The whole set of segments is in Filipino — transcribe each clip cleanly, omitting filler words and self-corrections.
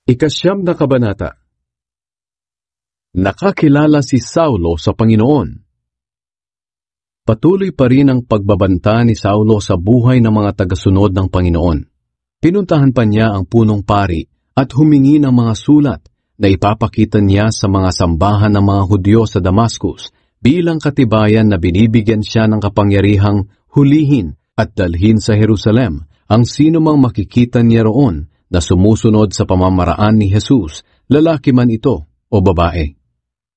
Ikasyam na kabanata. Nakakilala si Saulo sa Panginoon. Patuloy pa rin ang pagbabanta ni Saulo sa buhay ng mga tagasunod ng Panginoon. Pinuntahan pa niya ang punong pari at humingi ng mga sulat na ipapakita niya sa mga sambahan ng mga Hudyo sa Damascus bilang katibayan na binibigyan siya ng kapangyarihang hulihin at dalhin sa Jerusalem ang sino mang makikita niya roon na sumusunod sa pamamaraan ni Jesus, lalaki man ito o babae.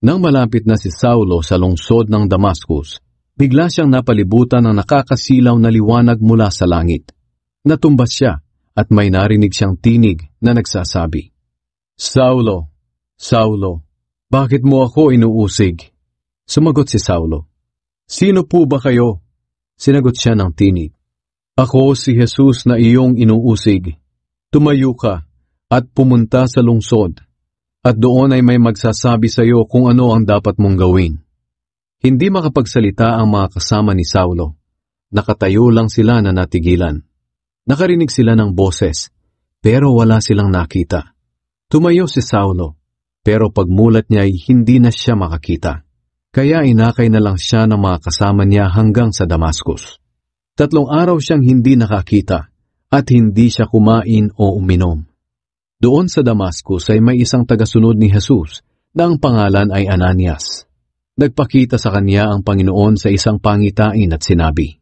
Nang malapit na si Saulo sa lungsod ng Damascus, bigla siyang napalibutan ng nakakasilaw na liwanag mula sa langit. Natumbas siya at may narinig siyang tinig na nagsasabi, "Saulo, Saulo, bakit mo ako inuusig?" Sumagot si Saulo, "Sino po ba kayo?" Sinagot siya ng tinig, "Ako si Jesus na iyong inuusig. Tumayo ka at pumunta sa lungsod, at doon ay may magsasabi sa iyo kung ano ang dapat mong gawin." Hindi makapagsalita ang mga kasama ni Saulo. Nakatayo lang sila na natigilan. Nakarinig sila ng boses, pero wala silang nakita. Tumayo si Saulo, pero pagmulat niya ay hindi na siya makakita. Kaya inakay na lang siya ng mga kasama niya hanggang sa Damascus. 3 araw siyang hindi nakakita at hindi siya kumain o uminom. Doon sa Damascus ay may isang tagasunod ni Jesus na ang pangalan ay Ananias. Nagpakita sa kanya ang Panginoon sa isang pangitain at sinabi,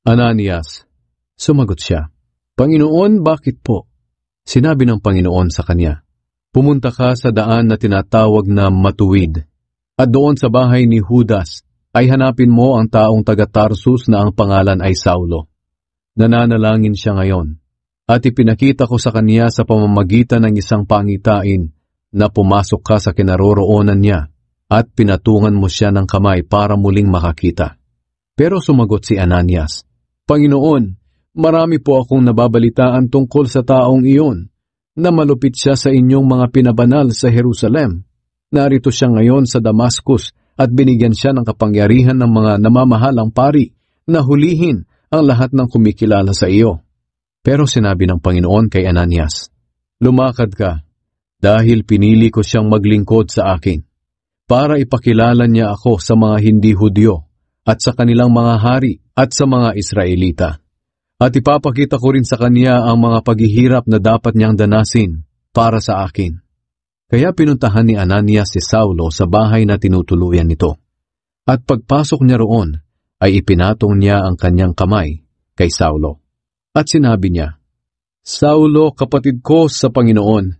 "Ananias." Sumagot siya, "Panginoon, bakit po?" Sinabi ng Panginoon sa kanya, "Pumunta ka sa daan na tinatawag na Matuwid, at doon sa bahay ni Judas ay hanapin mo ang taong taga-Tarsus na ang pangalan ay Saulo. Nananalangin siya ngayon, at ipinakita ko sa kanya sa pamamagitan ng isang pangitain na pumasok ka sa kinaroroonan niya at pinatungan mo siya ng kamay para muling makakita." Pero sumagot si Ananias, "Panginoon, marami po akong nababalitaan tungkol sa taong iyon, na malupit siya sa inyong mga pinabanal sa Jerusalem. Narito siya ngayon sa Damascus at binigyan siya ng kapangyarihan ng mga namamahalang pari na hulihin ang lahat ng kumikilala sa iyo." Pero sinabi ng Panginoon kay Ananias, "Lumakad ka, dahil pinili ko siyang maglingkod sa akin, para ipakilala niya ako sa mga hindi Hudyo at sa kanilang mga hari at sa mga Israelita. At ipapakita ko rin sa kanya ang mga paghihirap na dapat niyang danasin para sa akin." Kaya pinuntahan ni Ananias si Saulo sa bahay na tinutuluyan nito. At pagpasok niya roon, ay ipinatong niya ang kanyang kamay kay Saulo. At sinabi niya, "Saulo, kapatid ko sa Panginoon,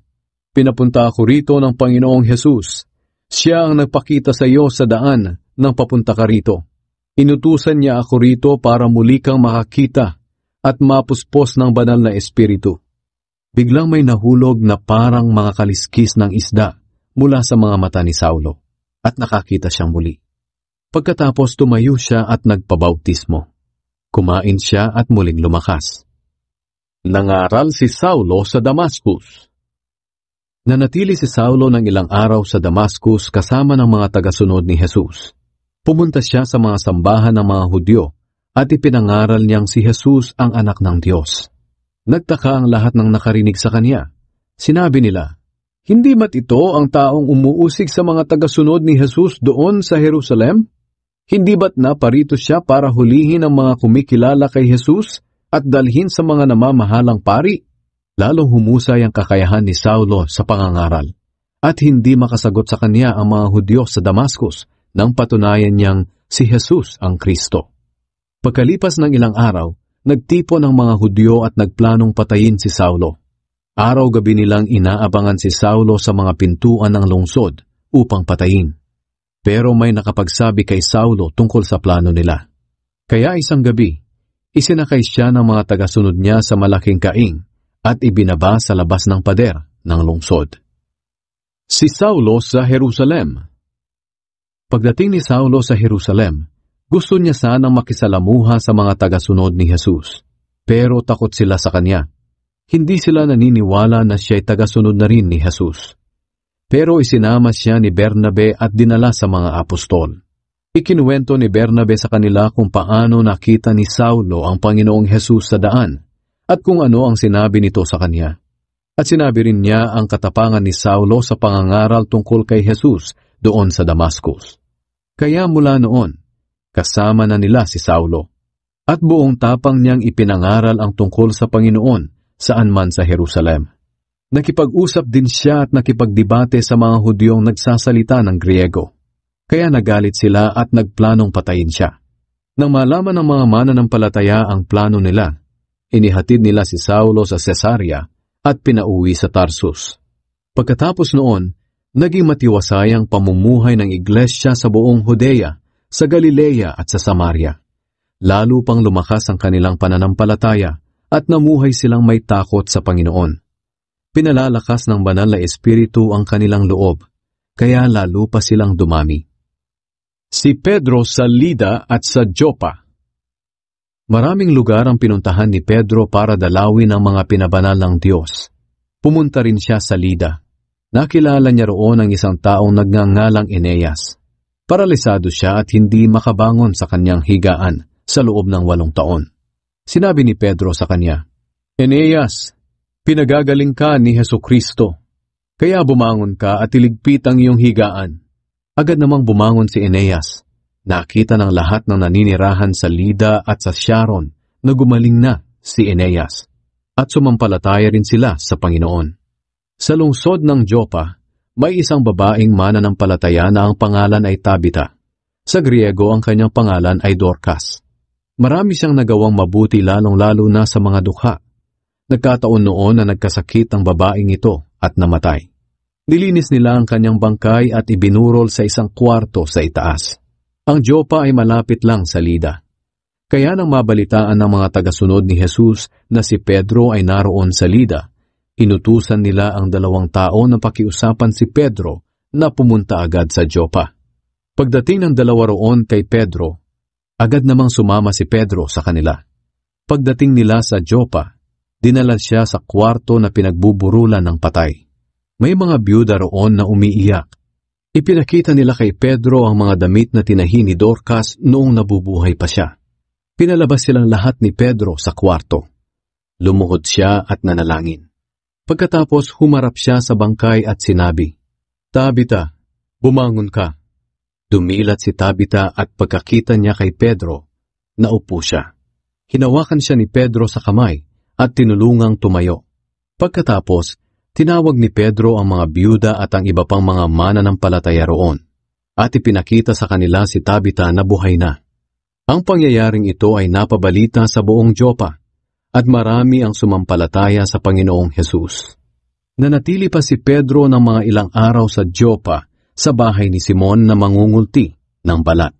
pinapunta ako rito ng Panginoong Jesus. Siya ang nagpakita sa iyo sa daan nang papunta ka rito. Inutusan niya ako rito para muli kang makakita at mapuspos ng banal na espiritu." Biglang may nahulog na parang mga kaliskis ng isda mula sa mga mata ni Saulo, at nakakita siyang muli. Pagkatapos tumayo siya at nagpabautismo. Kumain siya at muling lumakas. Nangaral si Saulo sa Damascus. Nanatili si Saulo ng ilang araw sa Damascus kasama ng mga tagasunod ni Jesus. Pumunta siya sa mga sambahan ng mga Hudyo at ipinangaral niyang si Jesus ang anak ng Diyos. Nagtaka ang lahat ng nakarinig sa kanya. Sinabi nila, "Hindi ba't ito ang taong umuusig sa mga tagasunod ni Jesus doon sa Jerusalem? Hindi ba't naparito siya para hulihin ang mga kumikilala kay Jesus at dalhin sa mga namamahalang pari?" Lalong humusay ang kakayahan ni Saulo sa pangangaral, at hindi makasagot sa kanya ang mga Hudyo sa Damascus nang patunayan niyang si Jesus ang Kristo. Pagkalipas ng ilang araw, nagtipon ang mga Hudyo at nagplanong patayin si Saulo. Araw-gabi nilang inaabangan si Saulo sa mga pintuan ng lungsod upang patayin. Pero may nakapagsabi kay Saulo tungkol sa plano nila. Kaya isang gabi, isinakay siya ng mga tagasunod niya sa malaking kaing at ibinaba sa labas ng pader ng lungsod. Si Saulo sa Jerusalem. Pagdating ni Saulo sa Jerusalem, gusto niya sanang makisalamuha sa mga tagasunod ni Jesus, pero takot sila sa kanya. Hindi sila naniniwala na siya'y tagasunod na rin ni Jesus. Pero isinama siya ni Bernabe at dinala sa mga apostol. Ikinuwento ni Bernabe sa kanila kung paano nakita ni Saulo ang Panginoong Jesus sa daan at kung ano ang sinabi nito sa kanya. At sinabi rin niya ang katapangan ni Saulo sa pangangaral tungkol kay Jesus doon sa Damascus. Kaya mula noon, kasama na nila si Saulo. At buong tapang niyang ipinangaral ang tungkol sa Panginoon saan man sa Jerusalem. Nakipag-usap din siya at nakipagdebate sa mga Hudyong nagsasalita ng Griego. Kaya nagalit sila at nagplanong patayin siya. Nang malaman ng mga mananampalataya ang plano nila, inihatid nila si Saulo sa Cesarea at pinauwi sa Tarsus. Pagkatapos noon, naging matiwasay ang pamumuhay ng iglesia sa buong Judea, sa Galilea at sa Samaria. Lalo pang lumakas ang kanilang pananampalataya at namuhay silang may takot sa Panginoon. Pinalalakas ng banal na espiritu ang kanilang loob, kaya lalo pa silang dumami. Si Pedro sa Lida at sa Joppa. Maraming lugar ang pinuntahan ni Pedro para dalawin ang mga pinabanal ng Diyos. Pumunta rin siya sa Lida. Nakilala niya roon ang isang taong nagngangalang Eneas. Paralisado siya at hindi makabangon sa kanyang higaan sa loob ng 8 taon. Sinabi ni Pedro sa kanya, "Eneas, pinagagaling ka ni Hesukristo. Kaya bumangon ka at iligpit ang iyong higaan." Agad namang bumangon si Eneas. Nakita ng lahat ng naninirahan sa Lida at sa Sharon na gumaling na si Eneas. At sumampalataya rin sila sa Panginoon. Sa lungsod ng Joppa, may isang babaeng mananampalataya na ang pangalan ay Tabita. Sa Griego ang kanyang pangalan ay Dorcas. Marami siyang nagawang mabuti lalong-lalo na sa mga dukha. Nagkataon noon na nagkasakit ang babaeng ito at namatay. Nilinis nila ang kanyang bangkay at ibinurol sa isang kwarto sa itaas. Ang Joppa ay malapit lang sa Lida. Kaya nang mabalitaan ng mga tagasunod ni Jesus na si Pedro ay naroon sa Lida, inutusan nila ang 2 tao na pakiusapan si Pedro na pumunta agad sa Joppa. Pagdating ng 2 roon kay Pedro, agad namang sumama si Pedro sa kanila. Pagdating nila sa Joppa, dinala siya sa kwarto na pinagbuburulan ng patay. May mga byuda roon na umiiyak. Ipinakita nila kay Pedro ang mga damit na tinahi ni Dorcas noong nabubuhay pa siya. Pinalabas silang lahat ni Pedro sa kwarto. Lumuhod siya at nanalangin. Pagkatapos humarap siya sa bangkay at sinabi, "Tabita, bumangon ka." Dumilat si Tabita at pagkakita niya kay Pedro, naupo siya. Hinawakan siya ni Pedro sa kamay at tinulungang tumayo. Pagkatapos, tinawag ni Pedro ang mga byuda at ang iba pang mga mananampalataya roon, at ipinakita sa kanila si Tabita na buhay na. Ang pangyayaring ito ay napabalita sa buong Joppa, at marami ang sumampalataya sa Panginoong Jesus. Nanatili pa si Pedro ng mga ilang araw sa Joppa sa bahay ni Simon na mangungulti ng balat.